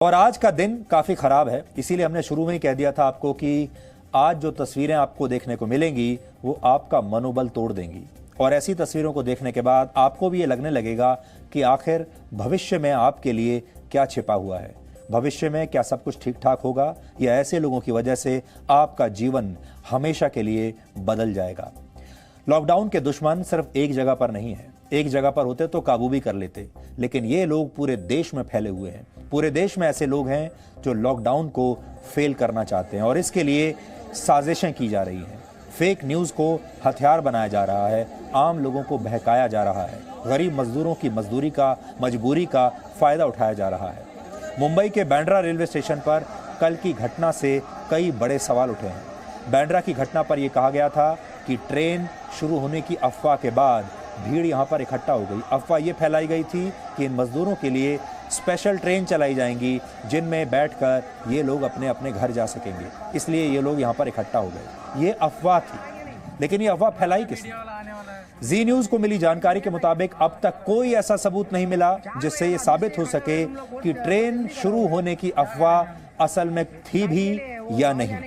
और आज का दिन काफी खराब है, इसीलिए हमने शुरू में ही कह दिया था आपको कि आज जो तस्वीरें आपको देखने को मिलेंगी वो आपका मनोबल तोड़ देंगी। और ऐसी तस्वीरों को देखने के बाद आपको भी ये लगने लगेगा कि आखिर भविष्य में आपके लिए क्या छिपा हुआ है, भविष्य में क्या सब कुछ ठीक ठाक होगा या ऐसे लोगों की वजह से आपका जीवन हमेशा के लिए बदल जाएगा। लॉकडाउन के दुश्मन सिर्फ एक जगह पर नहीं है, एक जगह पर होते तो काबू भी कर लेते, लेकिन ये लोग पूरे देश में फैले हुए हैं। पूरे देश में ऐसे लोग हैं जो लॉकडाउन को फेल करना चाहते हैं और इसके लिए साजिशें की जा रही हैं। फेक न्यूज़ को हथियार बनाया जा रहा है, आम लोगों को बहकाया जा रहा है, गरीब मजदूरों की मजदूरी का, मजबूरी का फायदा उठाया जा रहा है। मुंबई के बांद्रा रेलवे स्टेशन पर कल की घटना से कई बड़े सवाल उठे हैं। बांद्रा की घटना पर यह कहा गया था कि ट्रेन शुरू होने की अफवाह के बाद भीड़ यहां पर इकट्ठा हो गई। अफवाह ये फैलाई गई थी कि इन मजदूरों के लिए स्पेशल ट्रेन चलाई जाएंगी जिनमें बैठकर ये लोग अपने अपने घर जा सकेंगे, इसलिए ये लोग यहां पर इकट्ठा हो गए। ये अफवाह थी, लेकिन ये अफवाह फैलाई किसने? जी न्यूज को मिली जानकारी के मुताबिक अब तक कोई ऐसा सबूत नहीं मिला जिससे ये साबित हो सके कि ट्रेन शुरू होने की अफवाह असल में थी भी या नहीं।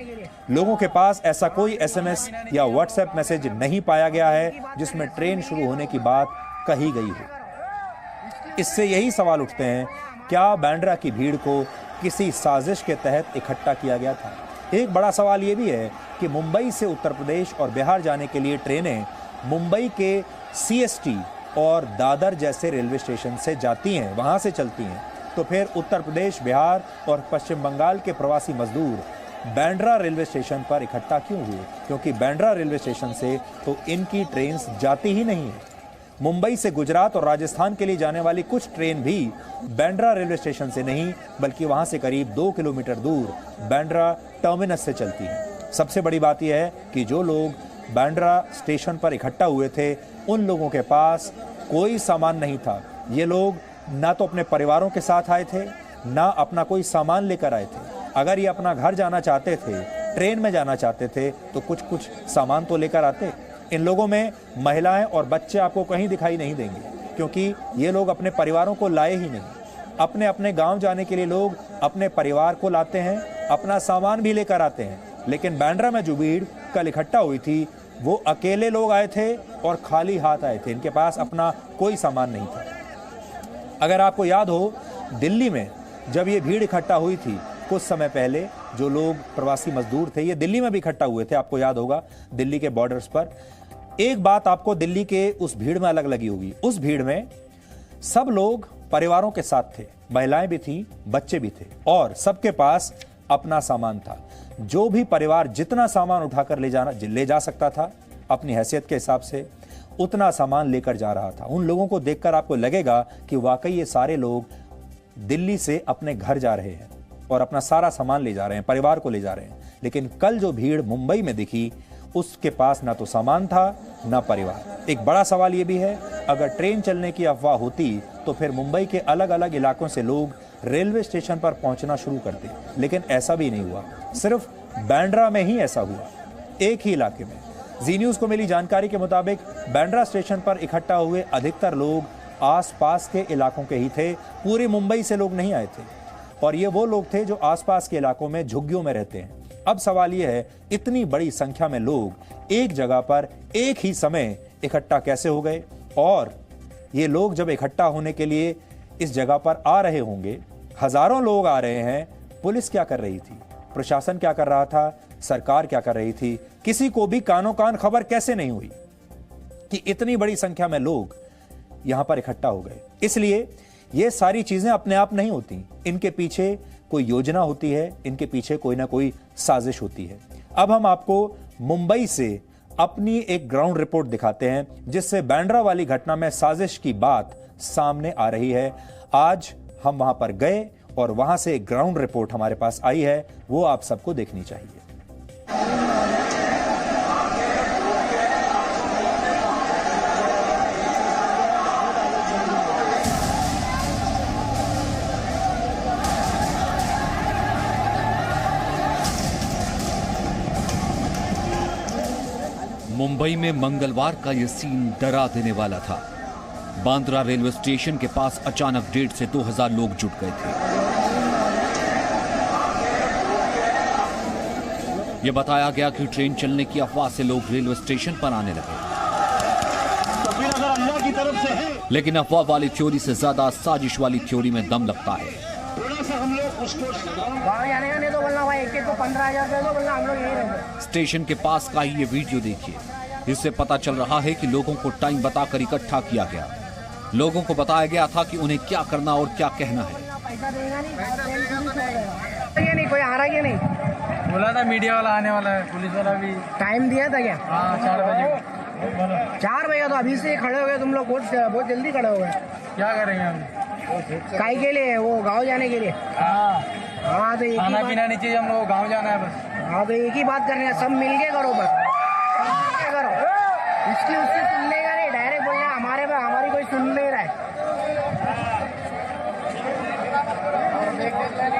लोगों के पास ऐसा कोई एसएमएस या व्हाट्सएप मैसेज नहीं पाया गया है जिसमें ट्रेन शुरू होने की बात कही गई हो। इससे यही सवाल उठते हैं, क्या बांद्रा की भीड़ को किसी साजिश के तहत इकट्ठा किया गया था? एक बड़ा सवाल यह भी है कि मुंबई से उत्तर प्रदेश और बिहार जाने के लिए ट्रेनें मुंबई के सीएसटी और दादर जैसे रेलवे स्टेशन से जाती हैं, वहां से चलती हैं, तो फिर उत्तर प्रदेश, बिहार और पश्चिम बंगाल के प्रवासी मजदूर बांद्रा रेलवे स्टेशन पर इकट्ठा क्यों हुए? क्योंकि बांद्रा रेलवे स्टेशन से तो इनकी ट्रेन जाती ही नहीं है। मुंबई से गुजरात और राजस्थान के लिए जाने वाली कुछ ट्रेन भी बांद्रा रेलवे स्टेशन से नहीं बल्कि वहां से करीब 2 किलोमीटर दूर बांद्रा टर्मिनस से चलती हैं। सबसे बड़ी बात यह है कि जो लोग बांद्रा स्टेशन पर इकट्ठा हुए थे उन लोगों के पास कोई सामान नहीं था। ये लोग ना तो अपने परिवारों के साथ आए थे, ना अपना कोई सामान लेकर आए थे। अगर ये अपना घर जाना चाहते थे, ट्रेन में जाना चाहते थे, तो कुछ सामान तो लेकर आते। इन लोगों में महिलाएं और बच्चे आपको कहीं दिखाई नहीं देंगे क्योंकि ये लोग अपने परिवारों को लाए ही नहीं। अपने अपने गांव जाने के लिए लोग अपने परिवार को लाते हैं, अपना सामान भी लेकर आते हैं। लेकिन बांद्रा में जो भीड़ कल इकट्ठा हुई थी वो अकेले लोग आए थे और खाली हाथ आए थे, इनके पास अपना कोई सामान नहीं था। अगर आपको याद हो, दिल्ली में जब ये भीड़ इकट्ठा हुई थी कुछ समय पहले, जो लोग प्रवासी मजदूर थे ये दिल्ली में भी इकट्ठा हुए थे, आपको याद होगा, दिल्ली के बॉर्डर्स पर। एक बात आपको दिल्ली के उस भीड़ में अलग लगी होगी, उस भीड़ में सब लोग परिवारों के साथ थे, महिलाएं भी थी, बच्चे भी थे और सबके पास अपना सामान था। जो भी परिवार जितना सामान उठाकर ले जा सकता था अपनी हैसियत के हिसाब से, उतना सामान लेकर जा रहा था। उन लोगों को देखकर आपको लगेगा कि वाकई ये सारे लोग दिल्ली से अपने घर जा रहे हैं और अपना सारा सामान ले जा रहे हैं, परिवार को ले जा रहे हैं। लेकिन कल जो भीड़ मुंबई में दिखी उसके पास ना तो सामान था ना परिवार। एक बड़ा सवाल ये भी है, अगर ट्रेन चलने की अफवाह होती तो फिर मुंबई के अलग अलग इलाकों से लोग रेलवे स्टेशन पर पहुंचना शुरू करते, लेकिन ऐसा भी नहीं हुआ। सिर्फ बांद्रा में ही ऐसा हुआ, एक ही इलाके में। जी न्यूज को मिली जानकारी के मुताबिक बांद्रा स्टेशन पर इकट्ठा हुए अधिकतर लोग आसपास के इलाकों के ही थे, पूरी मुंबई से लोग नहीं आए थे और ये वो लोग थे जो आसपास के इलाकों में झुग्गियों में रहते हैं। अब सवाल ये है, इतनी बड़ी संख्या में लोग एक जगह पर एक ही समय इकट्ठा कैसे हो गए? और ये लोग जब इकट्ठा होने के लिए इस जगह पर आ रहे होंगे, हजारों लोग आ रहे हैं, पुलिस क्या कर रही थी, प्रशासन क्या कर रहा था, सरकार क्या कर रही थी? किसी को भी कानो कान खबर कैसे नहीं हुई कि इतनी बड़ी संख्या में लोग यहां पर इकट्ठा हो गए? इसलिए ये सारी चीजें अपने आप नहीं होती, इनके पीछे कोई योजना होती है, इनके पीछे कोई ना कोई साजिश होती है। अब हम आपको मुंबई से अपनी एक ग्राउंड रिपोर्ट दिखाते हैं जिससे बांद्रा वाली घटना में साजिश की बात सामने आ रही है। आज हम वहां पर गए और वहां से एक ग्राउंड रिपोर्ट हमारे पास आई है, वो आप सबको देखनी चाहिए। मुंबई में मंगलवार का यह सीन डरा देने वाला था। बांद्रा रेलवे स्टेशन के पास अचानक 1.5 से 2 हजार लोग जुट गए थे। ये बताया गया कि ट्रेन चलने की अफवाह से लोग रेलवे स्टेशन पर आने लगे, अल्लाह की तरफ से है। लेकिन अफवाह वाली थ्योरी से ज्यादा साजिश वाली थ्योरी में दम लगता है। थोड़ा सा हम लोग उसको गाँव जाने का नहीं तो बोलना भाई एक को 15,000 दे दो, बोलना हम लोग यही रहेंगे। स्टेशन के पास का ही ये वीडियो देखिए, इससे पता चल रहा है कि लोगों को टाइम बताकर इकट्ठा किया गया। लोगों को बताया गया था कि उन्हें क्या करना और क्या कहना है। पैसा देगा नहीं, ये नहीं कोई आ रहा है, ये नहीं बोला था मीडिया वाला आने वाला है, पुलिस वाला भी। टाइम दिया था क्या? हाँ 4 बजे। 4 बजे तो अभी से खड़े हो गए तुम लोग, बहुत जल्दी खड़े हो गए। क्या करेंगे हम? काहे के लिए? वो गाँव जाने के लिए। हाँ तो एक ही खाना बात, पीना नहीं चाहिए, हम लोग गाँव जाना है बस। हाँ तो एक ही बात करनी है, सब मिलके करो बस, सब मिलके करो। इसकी उसकी सुनने का नहीं, डायरेक्ट बोलना हमारे पे, हमारी कोई सुन नहीं रहा है।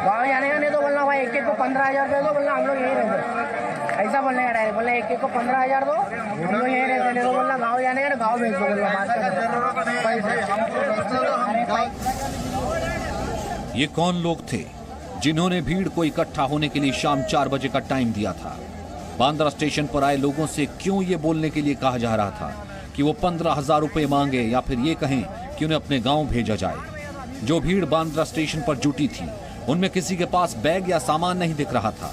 गाँव जाने का नहीं तो बोलना भाई एक को 15,000 दे दो, बोलना हम लोग यही रहते। ऐसा बोलने का डायरेक्ट, बोलना एक को 15,000 दो, हम लोग यही रहते। नहीं तो बोलना गाँव जाने का, गाँव भेज दो, बोलना बात कर। ये कौन लोग थे जिन्होंने भीड़ को इकट्ठा होने के लिए शाम 4 बजे का टाइम दिया था? बांद्रा स्टेशन पर आए लोगों से क्यों ये बोलने के लिए कहा जा रहा था कि वो 15,000 रुपए मांगे, या फिर ये कहें कि उन्हें अपने गांव भेजा जाए? जो भीड़ बांद्रा स्टेशन पर जुटी थी उनमें किसी के पास बैग या सामान नहीं दिख रहा था।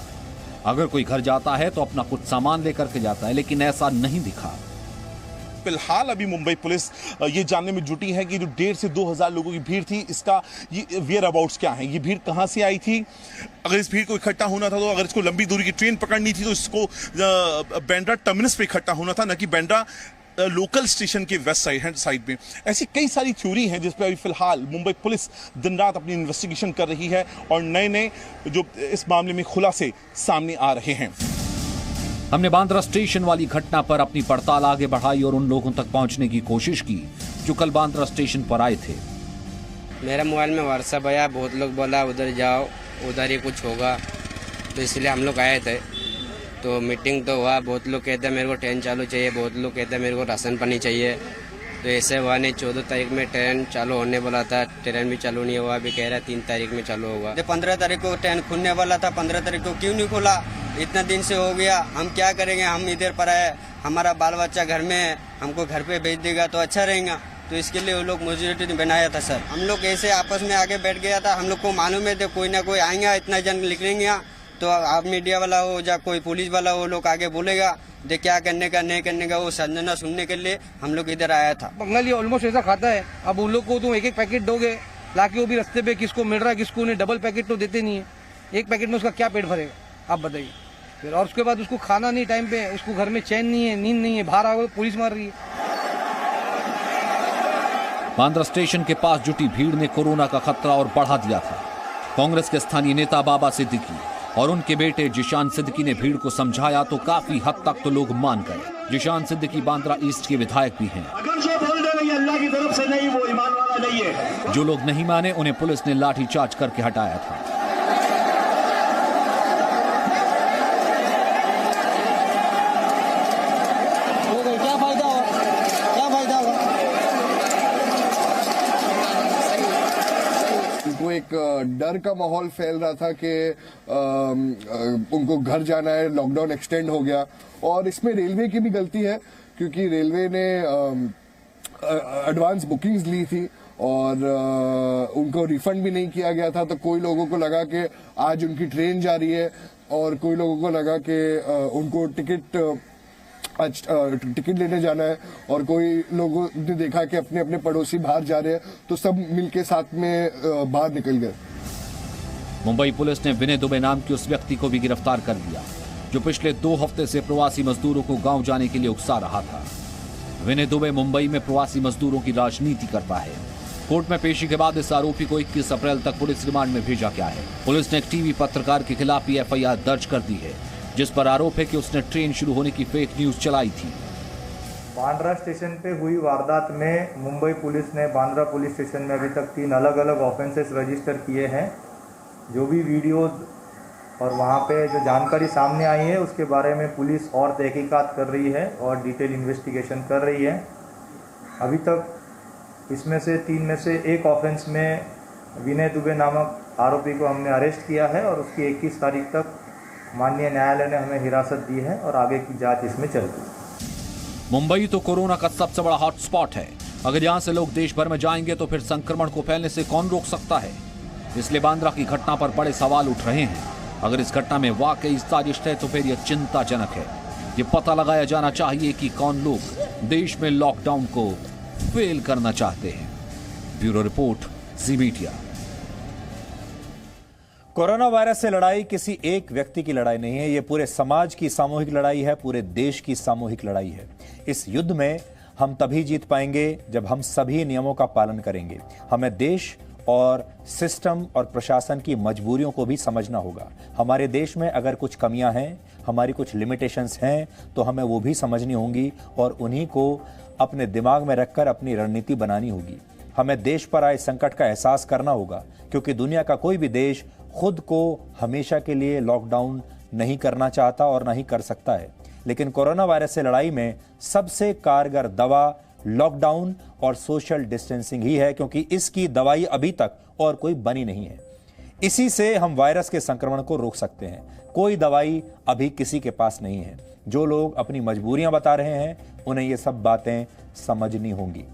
अगर कोई घर जाता है तो अपना कुछ सामान लेकर के जाता है, लेकिन ऐसा नहीं दिखा। फिलहाल अभी मुंबई पुलिस ये जानने में जुटी है कि जो 1,500 से 2,000 लोगों की भीड़ थी, इसका ये वेयर अबाउट्स क्या है, ये भीड़ कहाँ से आई थी। अगर इस भीड़ को इकट्ठा होना था, तो अगर इसको लंबी दूरी की ट्रेन पकड़नी थी, तो इसको बांद्रा टर्मिनस पे इकट्ठा होना था, न कि बांद्रा लोकल स्टेशन के वेस्ट साइड में। ऐसी कई सारी थ्योरी हैं जिस पर अभी फिलहाल मुंबई पुलिस दिन रात अपनी इन्वेस्टिगेशन कर रही है और नए नए जो इस मामले में खुलासे सामने आ रहे हैं। हमने बांद्रा स्टेशन वाली घटना पर अपनी पड़ताल आगे बढ़ाई और उन लोगों तक पहुंचने की कोशिश की जो कल बांद्रा स्टेशन पर आए थे। मेरा मोबाइल में व्हाट्सएप आया, बहुत लोग बोला उधर जाओ, उधर ही कुछ होगा, तो इसलिए हम लोग आए थे। तो मीटिंग तो हुआ, बहुत लोग कहते हैं मेरे को ट्रेन चालू चाहिए, बहुत लोग कहते हैं मेरे को राशन पानी चाहिए। तो ऐसे हुआ नहीं। 14 तारीख में ट्रेन चालू होने वाला था, ट्रेन भी चालू नहीं हुआ। अभी कह रहा है 3 तारीख में चालू होगा। 15 तारीख को ट्रेन खुलने वाला था, 15 तारीख को क्यों नहीं खुला? इतना दिन से हो गया, हम क्या करेंगे? हम इधर पर आए, हमारा बाल बच्चा घर में है, हमको घर पे भेज देगा तो अच्छा रहेगा। तो इसके लिए वो लोग मेजोरिटी बनाया था सर। हम लोग ऐसे आपस में आगे बैठ गया था, हम लोग को मालूम है कोई ना कोई आएगा, इतना जन निकलेंगे, तो आप मीडिया वाला हो या कोई पुलिस वाला हो, लोग आगे बोलेगा दे क्या करने का नहीं करने का, वो संजना सुनने के लिए हम लोग इधर आया था। बंगाली ऑलमोस्ट ऐसा खाता है। अब उन लोग को तुम एक पैकेट दोगे लाके, वो भी रास्ते पे किसको मिल रहा है किसको नहीं, डबल पैकेट तो देते नहीं है। एक पैकेट में उसका क्या पेट भरेगा, आप बताइए फिर। और उसके बाद उसको खाना नहीं टाइम पे, उसको घर में चैन नहीं है, नींद नहीं है, बाहर आ पुलिस मार रही है। बांद्रा स्टेशन के पास जुटी भीड़ ने कोरोना का खतरा और बढ़ा दिया था। कांग्रेस के स्थानीय नेता बाबा सिद्दीकी और उनके बेटे जिशान सिद्दीकी ने भीड़ को समझाया तो काफी हद तक तो लोग मान गए। जिशान सिद्दीकी बांद्रा ईस्ट के विधायक भी हैं। अगर जो बोल दे रही अल्लाह की तरफ से नहीं, वो ईमान वाला नहीं है। जो लोग नहीं माने उन्हें पुलिस ने लाठीचार्ज करके हटाया था। क्या फायदा हुआ, क्या फायदा हुआ? उनको एक डर का माहौल फैल रहा था कि उनको घर जाना है, लॉकडाउन एक्सटेंड हो गया। और इसमें रेलवे की भी गलती है, क्योंकि रेलवे ने एडवांस बुकिंग्स ली थी और उनको रिफंड भी नहीं किया गया था। तो कोई लोगों को लगा कि आज उनकी ट्रेन जा रही है और कोई लोगों को लगा कि उनको टिकट लेने जाना है, और कोई लोगों ने देखा कि अपने अपने पड़ोसी बाहर जा रहे हैं, तो सब मिलके साथ में बाहर निकल गए। मुंबई पुलिस ने विनय दुबे नाम के उस व्यक्ति को भी गिरफ्तार कर लिया जो पिछले 2 हफ्ते से प्रवासी मजदूरों को गांव जाने के लिए उकसा रहा था। विनय दुबे मुंबई में प्रवासी मजदूरों की राजनीति करता है। कोर्ट में पेशी के बाद इस आरोपी को 21 अप्रैल तक पुलिस रिमांड में भेजा गया है। पुलिस ने एक टीवी पत्रकार के खिलाफ भी FIR दर्ज कर दी है, जिस पर आरोप है कि उसने ट्रेन शुरू होने की फेक न्यूज चलाई थी। बांद्रा स्टेशन पे हुई वारदात में मुंबई पुलिस ने बांद्रा पुलिस स्टेशन में अभी तक 3 अलग अलग ऑफेंसेस रजिस्टर किए हैं। जो भी वीडियोज और वहाँ पे जो जानकारी सामने आई है उसके बारे में पुलिस और तहकीकात कर रही है और डिटेल इन्वेस्टिगेशन कर रही है। अभी तक इसमें से 3 में से एक ऑफेंस में विनय दुबे नामक आरोपी को हमने अरेस्ट किया है और उसकी 21 तारीख तक माननीय न्यायालय ने हमें हिरासत दी है और आगे की जांच इसमें चल रही है। मुंबई तो कोरोना का सबसे बड़ा हॉटस्पॉट है। अगर यहां से लोग देश भर में जाएंगे तो फिर संक्रमण को फैलने से कौन रोक सकता है। इसलिए बांद्रा की घटना पर बड़े सवाल उठ रहे हैं। अगर इस घटना में वाकई साजिश है तो फिर यह चिंताजनक है। ये पता लगाया जाना चाहिए कि कौन लोग देश में लॉकडाउन को फेल करना चाहते हैं। ब्यूरो रिपोर्ट, जी मीडिया। कोरोना वायरस से लड़ाई किसी एक व्यक्ति की लड़ाई नहीं है, ये पूरे समाज की सामूहिक लड़ाई है, पूरे देश की सामूहिक लड़ाई है। इस युद्ध में हम तभी जीत पाएंगे जब हम सभी नियमों का पालन करेंगे। हमें देश और सिस्टम और प्रशासन की मजबूरियों को भी समझना होगा। हमारे देश में अगर कुछ कमियां हैं, हमारी कुछ लिमिटेशंस हैं, तो हमें वो भी समझनी होंगी और उन्हीं को अपने दिमाग में रखकर अपनी रणनीति बनानी होगी। हमें देश पर आए संकट का एहसास करना होगा, क्योंकि दुनिया का कोई भी देश खुद को हमेशा के लिए लॉकडाउन नहीं करना चाहता और नहीं कर सकता है। लेकिन कोरोना वायरस से लड़ाई में सबसे कारगर दवा लॉकडाउन और सोशल डिस्टेंसिंग ही है, क्योंकि इसकी दवाई अभी तक और कोई बनी नहीं है। इसी से हम वायरस के संक्रमण को रोक सकते हैं। कोई दवाई अभी किसी के पास नहीं है। जो लोग अपनी मजबूरियां बता रहे हैं, उन्हें ये सब बातें समझनी होंगी।